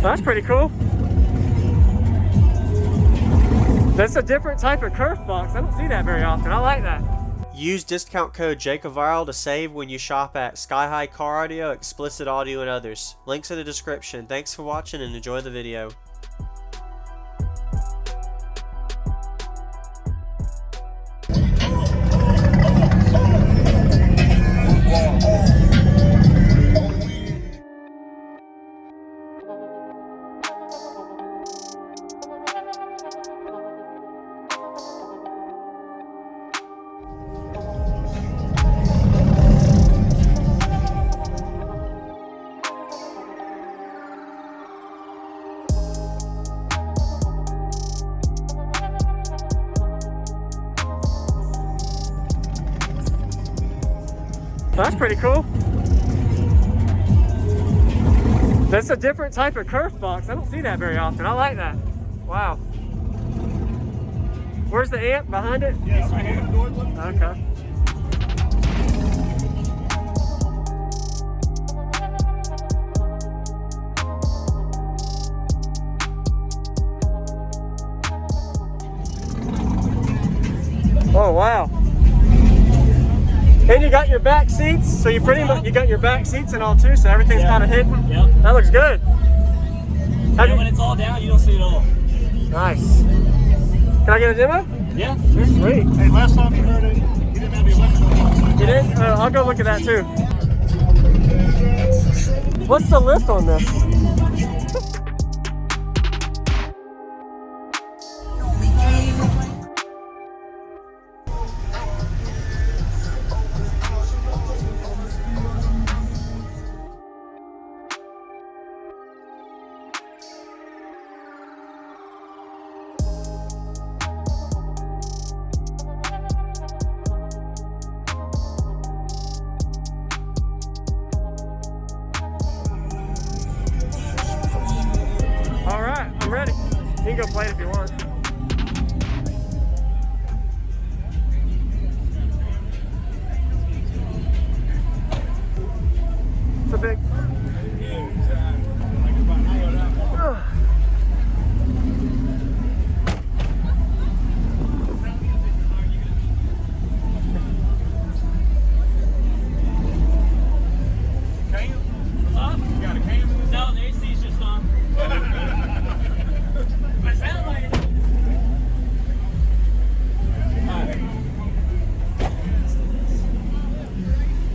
That's pretty cool. That's a different type of Kerfed box. I don't see that very often. I like that. Use discount code JacobViral to save when you shop at Sky High Car Audio, Xplicit Audio, and others. Links in the description. Thanks for watching and enjoy the video. That's pretty cool. That's a different type of Kerfed box. I don't see that very often. I like that. Wow. Where's the amp? Behind it? Yeah, it's right here. Okay. Oh, wow. And you got your back seats, so you pretty much, you got your back seats and all too, so everything's kind of hidden. Yep. That looks good. Yeah, when it's all down, you don't see it all. Nice. Can I get a demo? Yeah, sure. Sweet. Hey, last time you heard it, you didn't have the electrical. You did? I'll go look at that too. What's the lift on this? Alright, I'm ready. You can go play it if you want. It's a big...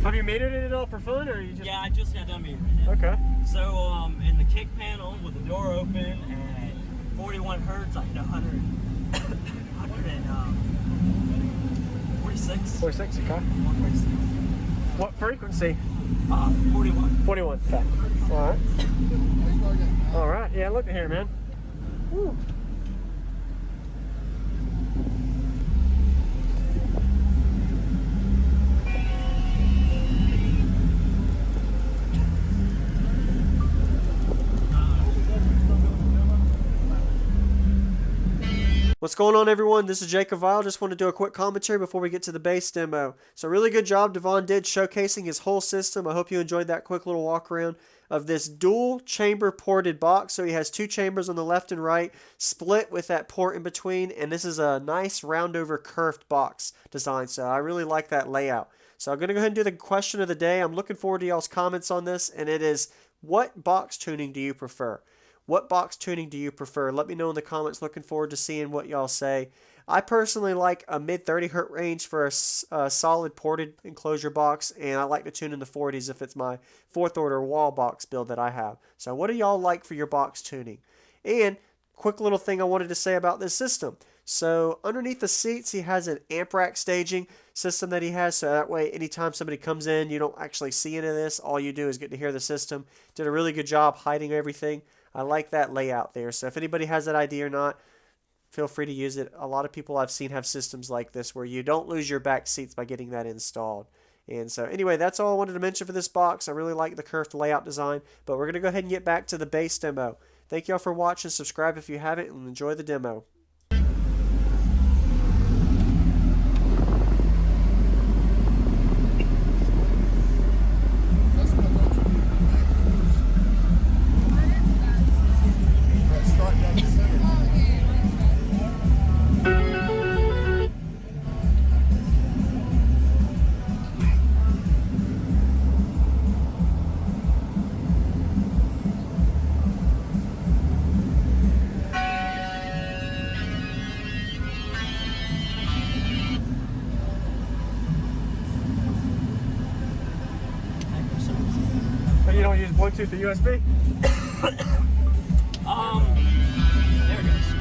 Have you metered it at all for fun, or you just? Yeah, I just got done metering it. Okay. So, in the kick panel with the door open at 41 hertz, I hit 146. 46, okay. 146. What frequency? 41. 41, okay. Alright. Alright, yeah, look at here, man. Woo. What's going on, everyone? This is JacobViral. Just want to do a quick commentary before we get to the bass demo. So really good job Devon did showcasing his whole system. I hope you enjoyed that quick little walk around of this dual chamber ported box. So he has two chambers on the left and right, split with that port in between, and this is a nice round over curved box design. So I really like that layout. So I'm going to go ahead and do the question of the day. I'm looking forward to y'all's comments on this, and it is, what box tuning do you prefer? What box tuning do you prefer? Let me know in the comments. Looking forward to seeing what y'all say. I personally like a mid 30 hertz range for a solid ported enclosure box, and I like to tune in the 40s if it's my fourth order wall box build that I have. So what do y'all like for your box tuning? And quick little thing I wanted to say about this system. So underneath the seats, he has an amp rack staging system that he has, so that way anytime somebody comes in, you don't actually see any of this. All you do is get to hear the system. Did a really good job hiding everything. I like that layout there. So if anybody has that idea or not, feel free to use it. A lot of people I've seen have systems like this where you don't lose your back seats by getting that installed. And so anyway, that's all I wanted to mention for this box. I really like the curved layout design, but we're going to go ahead and get back to the bass demo. Thank y'all for watching. Subscribe if you haven't, and enjoy the demo. you don't use Bluetooth or USB? There it goes.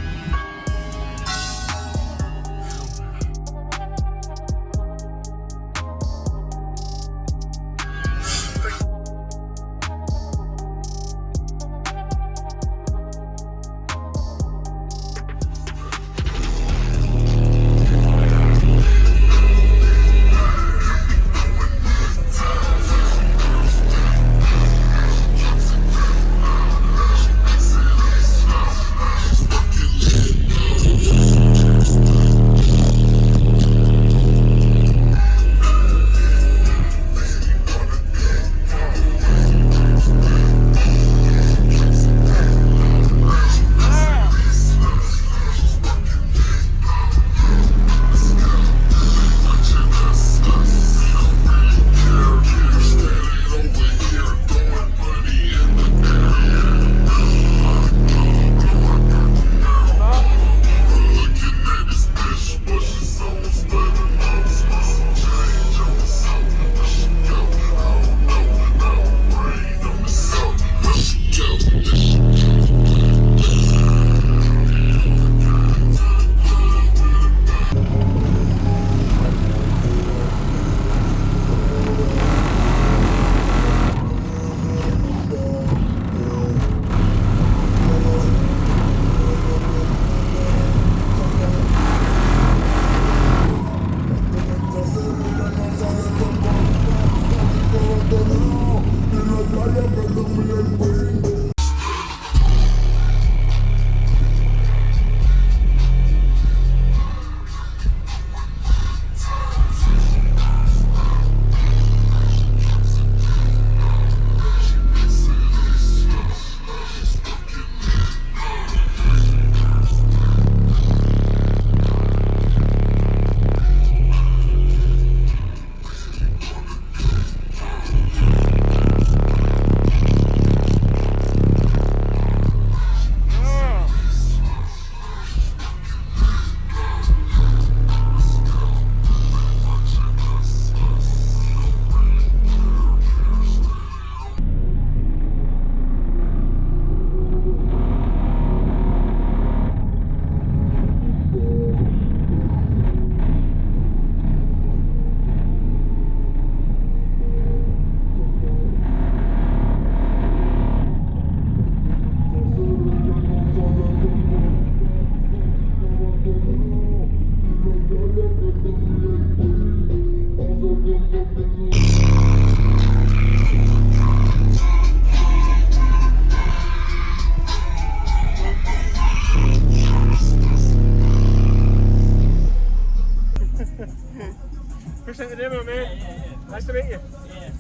Appreciate the demo, man. Yeah. Nice to meet you. Yeah.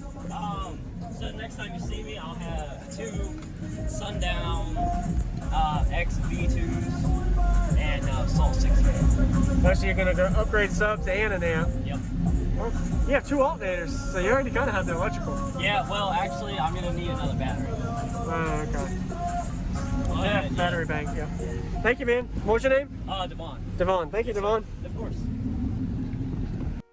So next time you see me, I'll have 2 Sundown X V2s and Salt 6. Actually, you're going to upgrade subs and an amp. Yep. Well, you have 2 alternators, so you already kind of have the electrical. Yeah, well, actually, I'm going to need another battery. Oh, okay. Well, Yeah, battery bank, yeah. Thank you, man. What was your name? Devon. Devon. Thank you, Devon. Of course.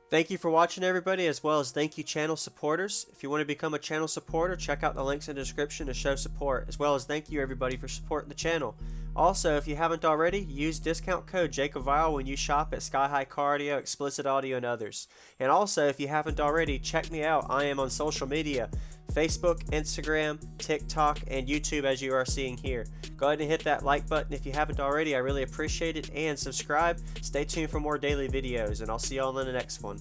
Thank you for watching, everybody, as well as thank you, channel supporters. If you want to become a channel supporter, check out the links in the description to show support, as well as thank you, everybody, for supporting the channel. Also, if you haven't already, use discount code JacobViral when you shop at Sky High Car Audio, Xplicit Audio, and others. And also, if you haven't already, check me out. I am on social media, Facebook, Instagram, TikTok, and YouTube, as you are seeing here. Go ahead and hit that like button if you haven't already. I really appreciate it. And subscribe. Stay tuned for more daily videos, and I'll see y'all in the next one.